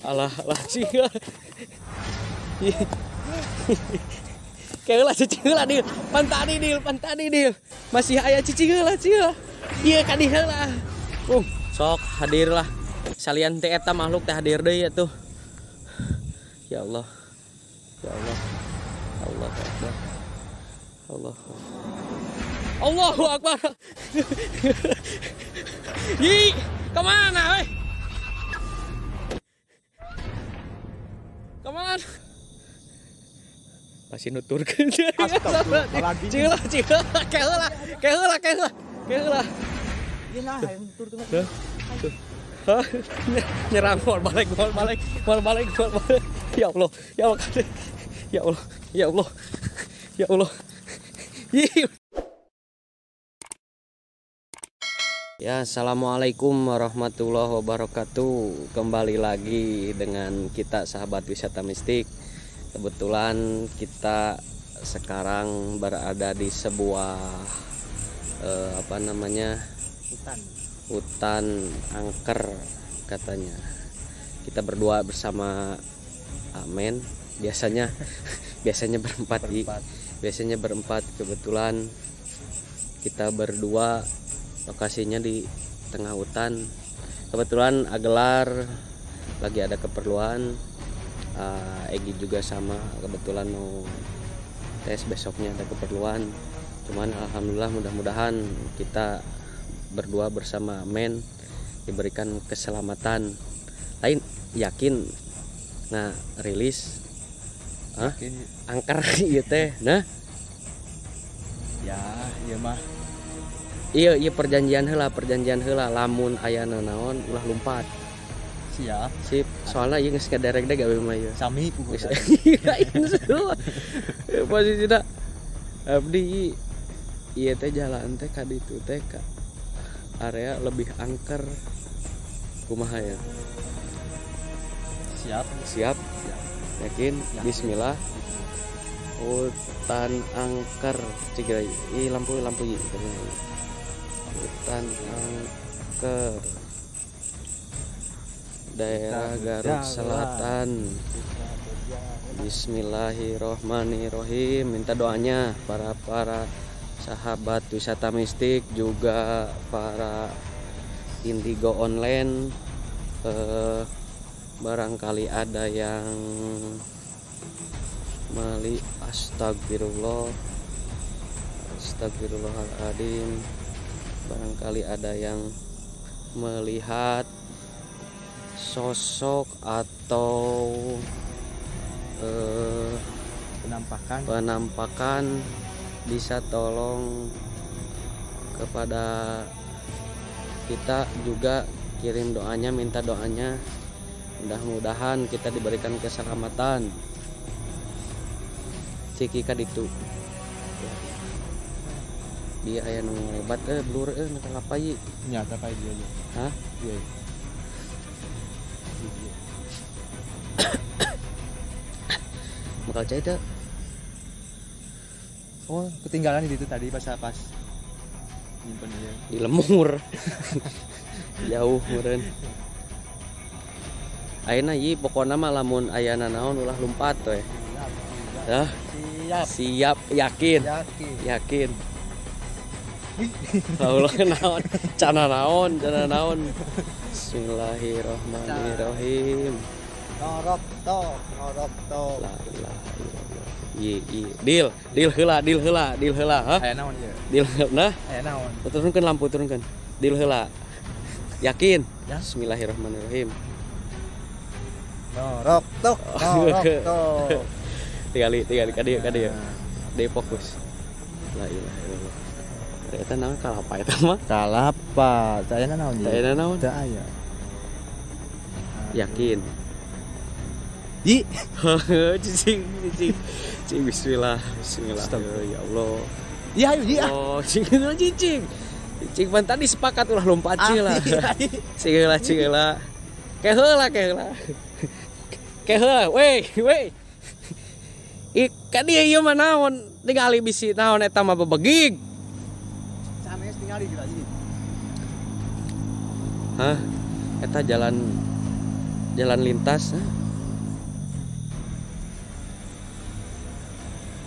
Alah cing. Kayak lah cicing lah Dil. Pantadi Dil. Masih aya cicing lah cing. Iya ka dieu lah. Sok hadir lah. Salian teh eta makhluk teh hadir deui atuh. Ya Allah. Ya Allah. Allah Akbar. Allahu Akbar. Yi, kemana weh? Kemana? Masih nuturkeun. Astagfirullahaladzim. Cila. Keheula. Ieu nah nuturkeun. Hah? Nyerang gol balik. Ya Allah. Ya, assalamualaikum warahmatullahi wabarakatuh. Kembali lagi dengan kita sahabat wisata mistik. Kebetulan kita sekarang berada di sebuah hutan angker katanya. Kita berdua bersama Amen. Biasanya berempat. Kebetulan kita berdua, lokasinya di tengah hutan. Kebetulan Agelar lagi ada keperluan, Egi juga sama, kebetulan mau tes besoknya ada keperluan. Cuman alhamdulillah mudah-mudahan kita berdua bersama Men diberikan keselamatan. Lain yakin nah rilis angker ieu teh. Nah ya ieu mah iya perjanjian heula lamun aya naon ulah lumpat. Siap. Sip, soalnya ieu geus kaderek deh gawe mah ieu. Sami puguh. Posisina abdi ieu teh jalan teh ka ditu teh ka area lebih angker. Kumaha ya? Siap. Yakin? Bismillah. Hutan angker. Ciga lampu ieu. Hutan angker. Daerah Garut Selatan. Bismillahirrohmanirrohim. Minta doanya para sahabat wisata mistik, juga para Indigo online. Barangkali ada yang astagfirullahaladzim. Barangkali ada yang melihat sosok atau penampakan, bisa tolong kepada kita juga, kirim doanya, minta doanya. Mudah-mudahan kita diberikan keselamatan. Ciki ka ditu. Dia aya nu lebat blur ngalapai. Nya ka dia aja. Hah? Iya. Bakal cai teh. Oh, ketinggalan di situ tadi pas nyimpen dia. Di lemur. Jauh meureun. Ayeuna ieu pokona mah lamun aya naon ulah lumpat we. Dah. Siap, yakin. Allah naon? Cana naon? Bismillahirrahmanirrahim. Norok tok. La ilaha illallah. Deal heula. Hah? Aya naon ieu? Deal nah. Aya naon? Turunkeun lampu. Deal heula. Yakin? Ya. Bismillahirrahmanirrahim. Norok tok. Tigali ka dieu. Deui fokus. La ilaha illallah. Eta naon kalapa eta mah? Kalapa. Tayana naon ieu? Tayana naon? Teu aya. Yakin. Cicing. Bismillah. Ya Allah. Iya. Oh, cicing. Cicing pan tadi sepakat ulah lompat cila. Cila. Keheula. Weh. Ka dieu ieu mah naon? Tingali bisi naon eta mah bebegig. Sanes tingali kita sih. Hah? Eta jalan jalan lintas.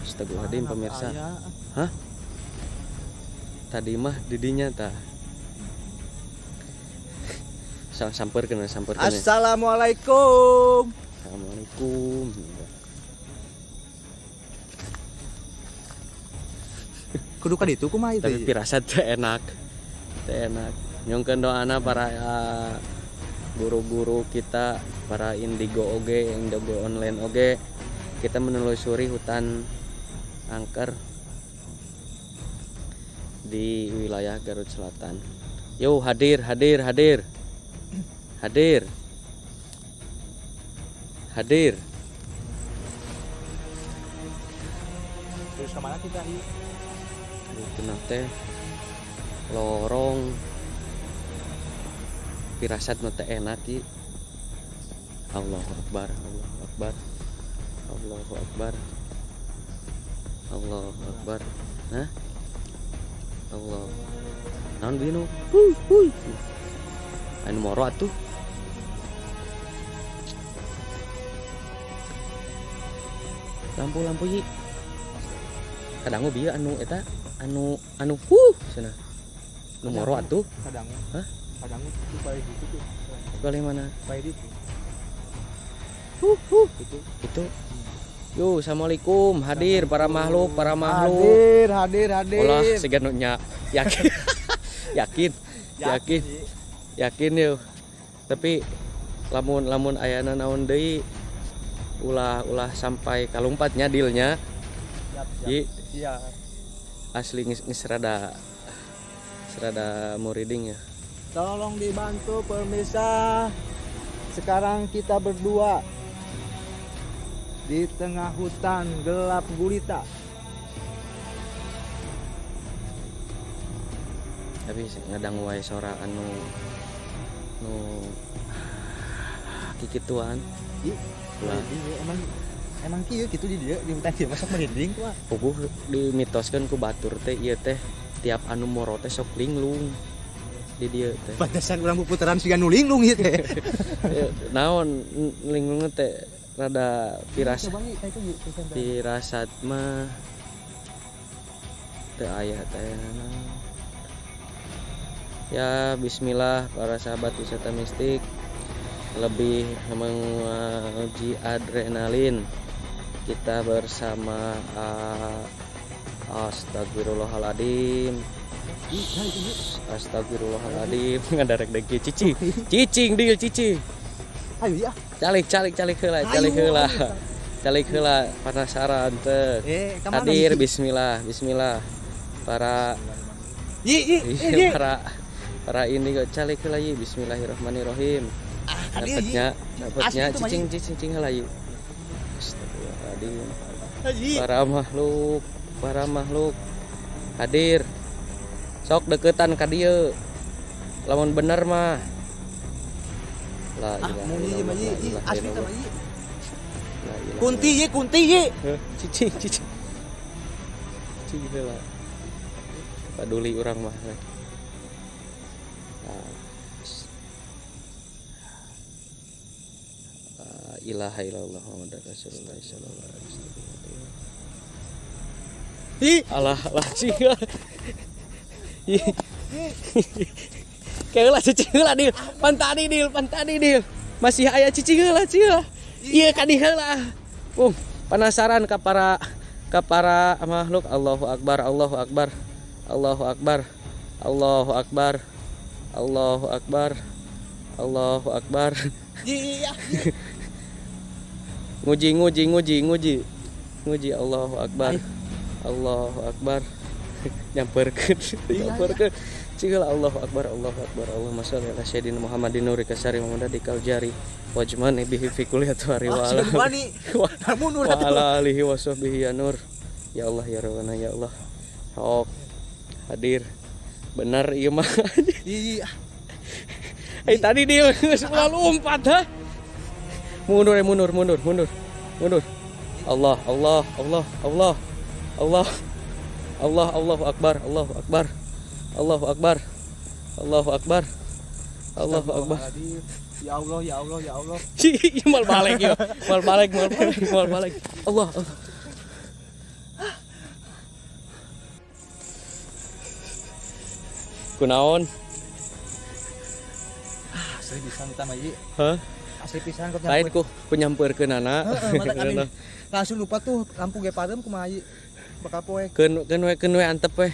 Astagfirullahaladzim pemirsa. Hah? Tadi mah didinya tah. Samperkeun. Assalamualaikum. Assalamualaikum. Kudu ka ditu kumaha Tapi itu? pirasat teh enak. Nyongkeun doana para guru-guru kita, para indigo online oge. Kita menelusuri hutan angker di wilayah Garut Selatan. Yo, hadir. Terus kemana kita? Itu teh lorong pirasat teh enak ieu. Allahu Akbar. Hah? Allah. Naon binu? Huy. Anu moro atuh. Lampu yi. Kadang bieu anu eta anu cenah. Nu moro atuh. Kadang. Hah? Kadang itu paling gitu. Balik mana? Paling itu. Itu. Yo, assalamualaikum. Hadir para makhluk. Hadir. Olah siga nu nya yakin yo. Tapi lamun ayana naon deui ulah sampai kalumpatnya dilnya. Siap. Asli geus rada muriding ya. Tolong dibantu pemirsa. Sekarang kita berdua di tengah hutan gelap gulita. Tapi ngadang wae sora anu kikituan. Ulah Emang kieu kitu di dieu di hutan kieu masak merinding tuh. Puguh dimitoskeun ku batur teh ieu teh tiap anu moro teh sok linglung di dieu teh. Pantesan urang puputaran siga nu linglung ieu teh. Naon linglung teh rada pirasat mah teu aya teh. Ya bismillah para sahabat wisata mistik, lebih menguji adrenalin kita bersama astagfirullahaladzim ngadarek deki cicing deul cicing. Ayo ya. Calik heula penasaran teh. Hadir bismillah para para ini kok calik heula ieu bismillahirrahmanirrahim. Dapatnya cicing heula ieu. Astagfirullahaladzim. Para makhluk hadir. Sok deketan ka dieu. Lamun bener mah. La ilaha illallah. Asli teh bayi. Kunti ye. Cicing heula. Paduli urang mah. Ilaha illallah Muhammadar Rasulullah sallallahu alaihi wasallam. Alah cing. Kayak cicing heula deul. Pantadi deul. Masih aya cicing heula. Ieu ka dieu heula. Penasaran ka para makhluk. Allahu akbar. Iya. Nguji Allahu akbar. Nyamperkeun. Cigel Allahu akbar. Allahumma shalli ala sayyidina Muhammadin nuri kasari Muhammadikal jari wajman bihi fi kulli atwari wa ala alihi wa sahbihi ya nur. Ya Allah ya Rabbana ya Allah. Sok hadir. Benar ieu mah. Iya. Tadi dia selalu umpat ha. Mundur. Allah. Allahu akbar. Ya Allah, ya Allah, ya Allah. Mal balik ya. Mal balik. Allah. Kunaon? Asli pisan kita mah ieu. Hah? Asli pisan kok Lain ku nyampeurkeun anak. Langsung lupa tuh lampu ge padam kumaha ieu. Bakal poe. Keun we antep we.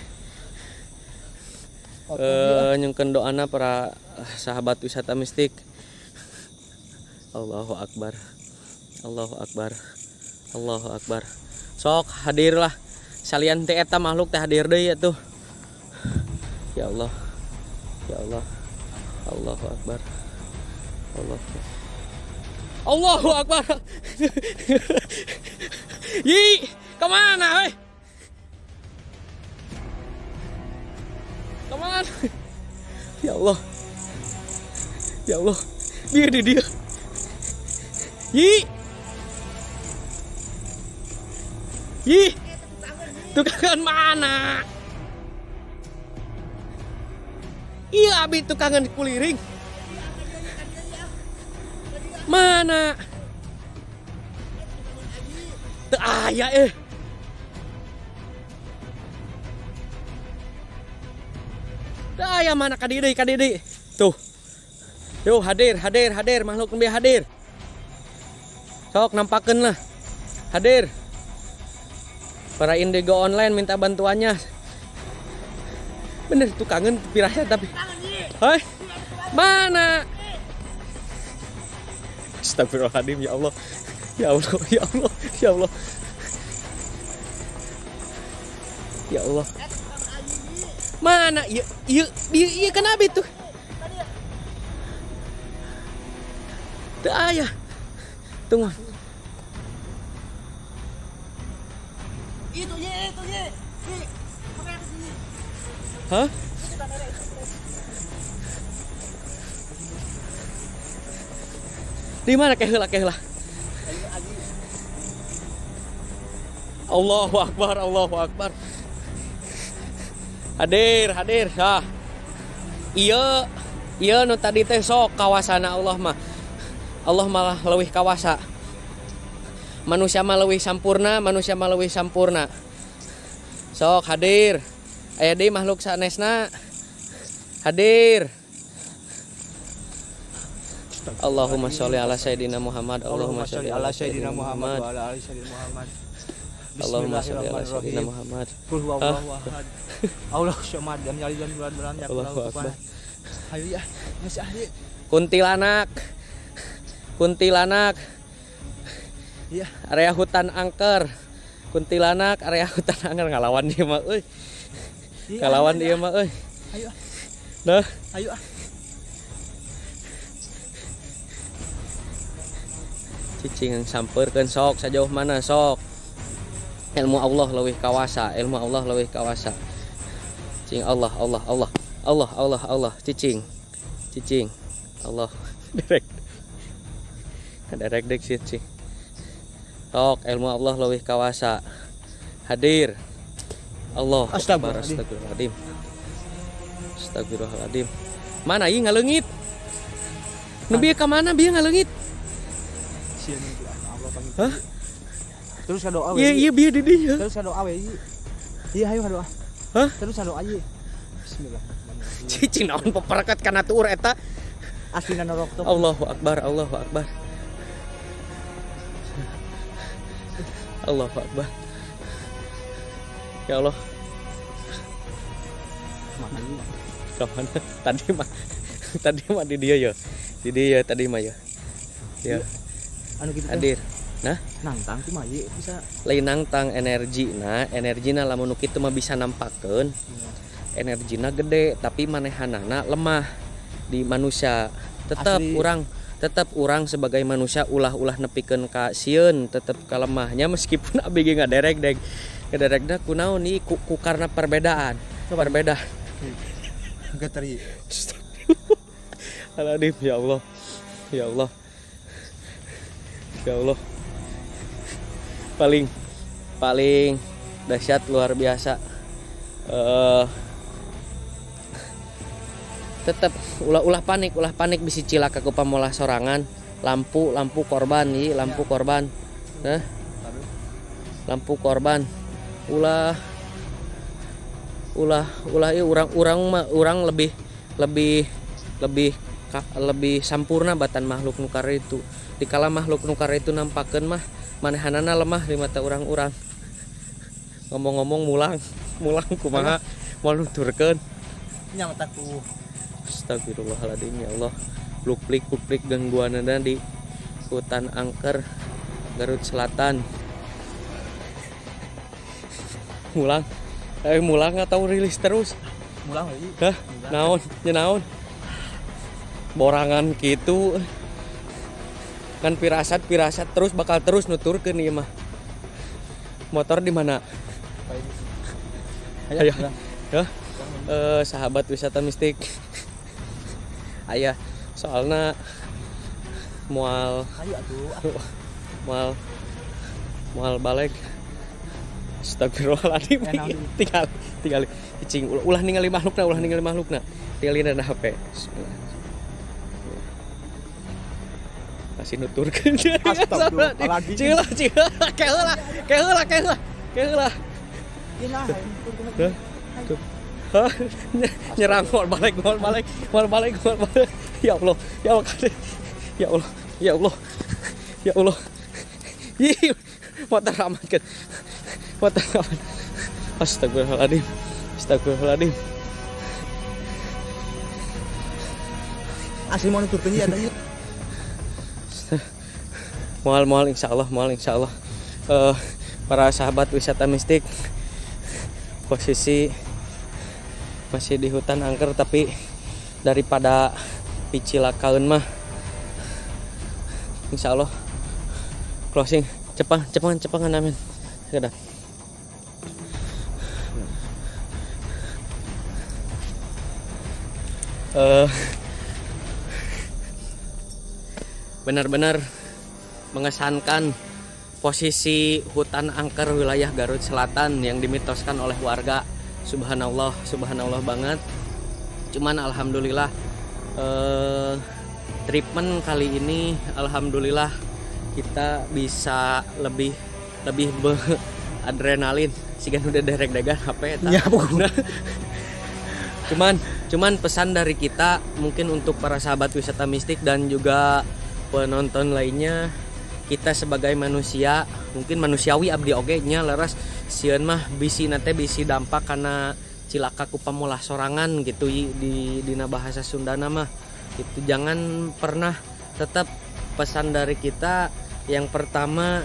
Nyengkeun doana para sahabat wisata mistik. Allahu Akbar. Allahu Akbar. Allahu Akbar. Sok hadirlah. Salian teh eta makhluk teh hadir deui atuh. Ya Allah. Ya Allah. Allahu Akbar. Allahu Akbar. Yi, kemana weh? Kemana? Ya Allah. Ya Allah. Dia di dia. Yi. Yi. Tukangan mana? Iya abi tukangan kuliring. Mana? Teu aya Teu aya mana ka dieu deui. Tuh. Yo hadir makhluk lebih hadir. Sok nampakeun lah. Hadir. Para Indigo online minta bantuannya. Bener tuh kangen pirahnya tapi. Hai. Mana? Astagfirullahaladzim ya Allah. Ya Allah, ya Allah, ya Allah. Ya Allah. Mana? Iya kenapa itu? Teu aya. Tunggu. Itu ye. Hah? Di mana keheula? Allahu Akbar, Allahu Akbar. Hadir. Hah. Iya nu tadi teh sok kawasana Allah mah. Allah malah leuwih kawasa. Manusia mah leuwih sampurna. Sok hadir. Aya deui makhluk sanesna. Hadir. Allahumma sholli ala sayyidina Muhammad. Allahumma sholli ala sayyidina Muhammad. Allahumma sholli ala sayyidina Muhammad. Qul huwallahu ahad. Allahu samad lam yalid walam yulad walam yakul lahu kufuwan. Hayu ya, masih ahli. Kuntilanak. Iya, area hutan angker. Kuntilanak area hutan angker ngalawan dia mah euy. Ngalawan dia mah euy. Hayu. Nah, hayu. Cicing sampeurkeun sok sajauh mana sok. Ilmu Allah leuwih kawasa, Cicing Allah, cicing. Allah. Derek dek cicing. Sok ilmu Allah leuwih kawasa. Hadir. Allah. Astagfirullahaladzim. Mana ieu ngaleungit? Nu bieu ka mana bieu ngaleungit? Hah? Terus doa we. Iya bieu di dieu. Terus doa we. Iya hayu doa. Hah? Terus doa ieu. Bismillahirrahmanirrahim. Cicing naon peperkat kana tuur eta? Aslina nerok tuh. Allahu Akbar. Ya Allah. Mana ieu? Kemana? Tadi mah di dia ya. Di dia tadi mah ya. Ya. Anu kitu hadir. Nah, nangtang ku mah ieu bisa. Lain nangtang energina lamun nu kitu mah bisa nampakeun. Energina gede tapi manehanana lemah di manusia. Tetap urang sebagai manusia ulah nepikeun ka sieun tetep kalemahnya meskipun abi ge ngaderek da kunaon ieu ku karena perbedaan. Berbeda. Gateri. Aladim ya Allah. Ya Allah. Ya Allah. Paling dahsyat luar biasa. tetap ulah panik bisi cilaka ku pamolah sorangan. Lampu korban ieu lampu korban. Nah. Lampu korban. Ulah ieu urang lebih sampurna batan makhluk nu itu. Dikala makhluk nu itu nampakeun mah manehanana lemah di mata urang-urang. Ngomong-ngomong mulang kumaha moal nuturkeun nya mataku. Astagfirullahaladzim ya Allah. Luplik gangguanana di hutan angker Garut Selatan. Mulang atau rilis terus? Mulang lagi. Hah? Naon? Borangan gitu. Kan pirasat terus bakal terus nuturkeun ieu mah. Motor di mana? Ayo. Ya. Sahabat wisata mistik. Aya soalna moal balik. Astagfirullahaladzim. Tinggal cicing ulah ningali makhlukna. Tinggalin ada HP. Masih nuturkeun. Astagfirullahaladzim. Ceulah. Kaheula. Nyerang mau balik. Ya Allah. Ih, motor amankeun. Astagfirullahaladzim. Asli mau nuturkeun ya tanya. Moal insyaallah. Para sahabat wisata mistik, posisi masih di hutan angker, tapi daripada picilakaun mah insyaallah closing cepangan amin. Sekedar benar-benar mengesankan posisi hutan angker wilayah Garut Selatan yang dimitoskan oleh warga. Subhanallah banget. Cuman alhamdulillah treatment kali ini alhamdulillah kita bisa lebih adrenalin. Sigan udah derek-degan HP eta. Ya, cuman pesan dari kita mungkin untuk para sahabat wisata mistik dan juga penonton lainnya, kita sebagai manusia mungkin manusiawi abdi oge nya leres sieun mah bisi dampak karena cilaka ku pamolah sorangan gitu di dina bahasa Sundana mah itu. Jangan pernah, tetap pesan dari kita yang pertama,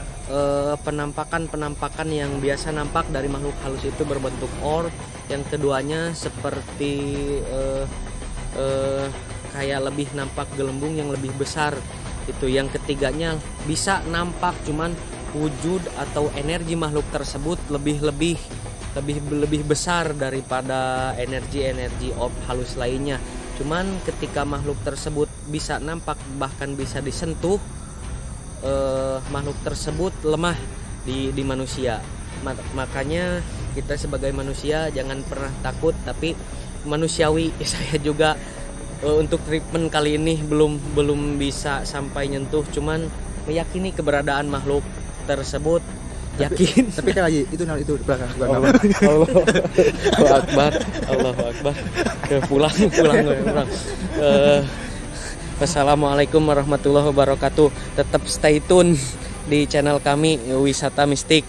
penampakan yang biasa nampak dari makhluk halus itu berbentuk orb. Yang keduanya seperti kayak lebih nampak gelembung yang lebih besar itu. Yang ketiganya bisa nampak cuman wujud atau energi makhluk tersebut lebih besar daripada energi orb halus lainnya. Cuman ketika makhluk tersebut bisa nampak bahkan bisa disentuh, makhluk tersebut lemah di manusia. Makanya kita sebagai manusia jangan pernah takut, tapi manusiawi. Saya juga untuk treatment kali ini belum bisa sampai nyentuh, cuman meyakini keberadaan makhluk tersebut. Yakin. Tapi kan lagi itu belakang. Allahu Akbar. Pulang. Wassalamualaikum warahmatullahi wabarakatuh. Tetap stay tune di channel kami Wisata Mistik.